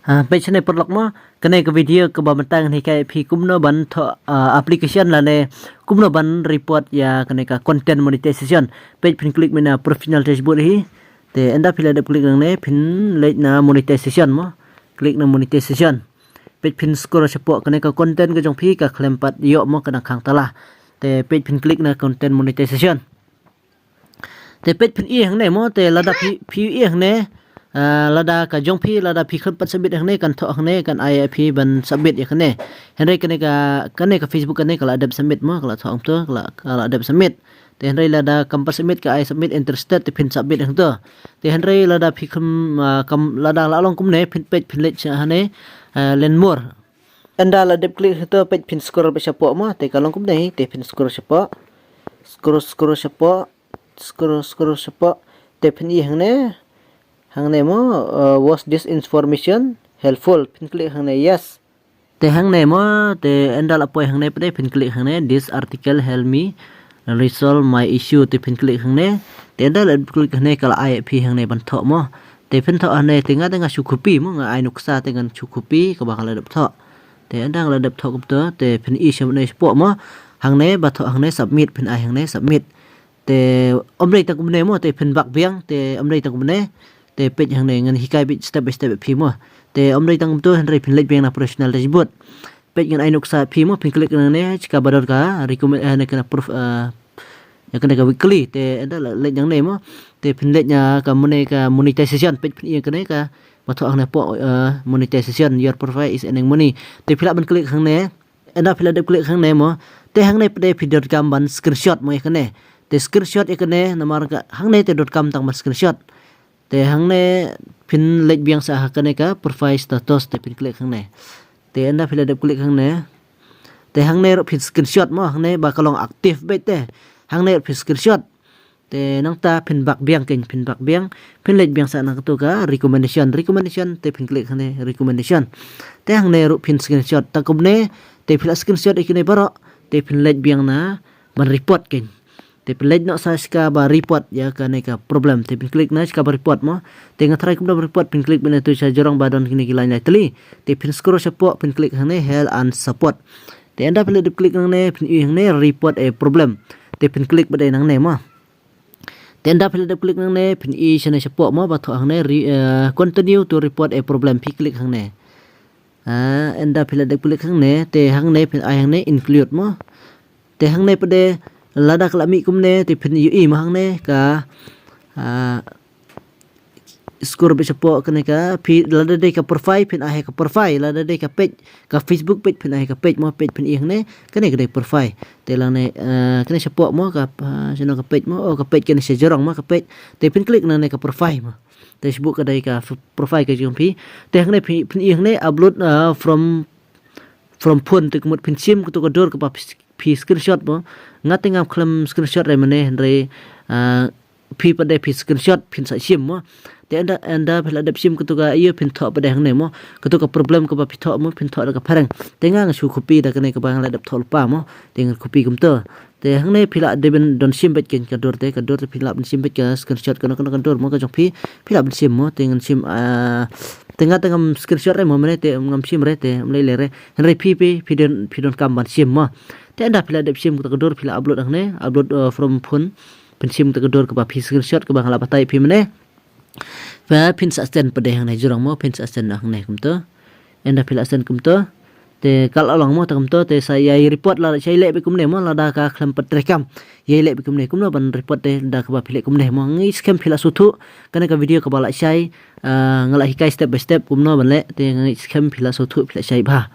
pe chane perlok mo kane ka video ka bamantang ni kai phi kumno ban application la ne kumno ban report ya kane ka content monetization page pin click mena professional dashboard hi te enda phila de click nang ne pin late na monetization mo click na monetization page pin scroll chapo kane ka content ka jong phi ka claim pat yo mo kana khang tala te page pin click na content monetization te page pin i hang ne mo te lada phi i hang ne lada ka jong phi lada phi khan pat submit hang ne kan tho hang ne kan IIP ban submit ya kane henry kane ka Facebook kane kala adab submit mo kala thong to kala adab submit te henry lada kam submit ka I submit interested te pin submit hang to te henry lada phi kam lada la long kum ne pin page pin let ha ne len more anda la dep click to page pin scroll pa siya po mo te kalong kum ne te pin scroll siya po scroll siya po te pin i hang ne mo was this information helpful pin click hang ne yes te hang ne mo te anda la poi hang ne pe pin click hang ne this article help me resolve my issue te pin click hang ne te anda la click hang ne kala IIP hang ne ban tho mo te pin tho ne te nga su copy mo nga ai nuksa te ngan su copy ka ba kala dap tho te anda la dap tho kum to te pin i sham ne po mo hang ne ba tho hang ne submit pin ai hang ne submit te omrei ta kum ne mo te pin bak biang te omrei ta kum ne te page hang ne ngan hikai bit step by step phi mo te omrei tang to henry pin let biang na professional dashboard page ngan ai nuksa phi mo pin click nang ne chika bador ka recommend ne kana proof ya kana ka weekly te enda let yang ne mo te pin let nya ka monetization page pin kana ka ma tho hang ne po monetization your profile is earning money te phila ban click hang ne enda phila de click hang ne mo te hang ne pde video.com ban screenshot mo kana te screenshot ikane namar ka hang ne te.com tang ban screenshot te hang ne pin let biang sa hakane ka profile status te pin click hang ne te anda phila de click hang ne te hang ne pin screenshot mo hang ne ba kalong active be te hang ne pin screenshot te nang ta pin bak biang ken pin bak biang pin let biang sa na to ka recommendation te pin click hang ne recommendation te hang ne pin screenshot ta kum ne te phila screenshot ikine baro te pin let biang na ban report ken te pelej nak sa ska ba report ya kane ka problem te pin click na ska ba report mo te nga try kum da report pin click bena tu sa jorong badon kini kilai lai teli te pin scroll support pin click hang ne help and support te anda pin click nang ne pin hang ne report a problem te pin click badai nang ne mo te anda pin click nang ne pin chane support mo ba tho hang ne continue to report a problem pin click hang ne anda pin click hang ne te hang ne pin ai hang ne include mo te hang ne pade lada kalami kumne te pin UI mahang ne ka score be support kane ka lada de ka profile pin ai ka profile lada de ka page ka Facebook page pin ai ka page mo page pin ihang ne kane ka de profile te lang ne kane support mo ka sino ka page mo o ka page kane se jorong mo ka page te pin click na ne ka profile mo Facebook ka de ka profile ka jong pi te hang ne pin ihang ne upload from phone te kumut pin sim to ka dor ka phi screenshot mo ngating am klam screenshot re mane henry phi pade phi screenshot pin sa sim mo te anda phela dap sim ko to ga iyo pin tho pade hang ne mo ko to ka problem ko ba phi tho mo pin tho ka pharang te nga su copy da kane ka bang la dap thol pa mo te nga copy kum to te hang ne phila de ben don sim bet ken ka dor te phila ben sim bet ka screenshot ka dor mo ka jong phila ben sim mo te ngan sim tengah screenshot re mo mane te ngam sim re te mle le re henry phi don kam ban sim mo te anda phila de sim ko dor phila upload hang ne upload from phone pin sim ko dor ka ba phi screenshot ka bang la batai phi mane va pin sa stand pade hang ne jurang mo pin sa stand hang ne kum to enda phila stand kum to te kal along mo ta kum to te saya report la sai le be kum ne mo la da ka khlam pat rekam ye le be kum ne kum no ban report te da ka ba phile kum ne mo ngi scam phila su thu kana ka video ka ba la sai ngala hikai step by step kum no ban le te ngi scam phila su thu phila sai ba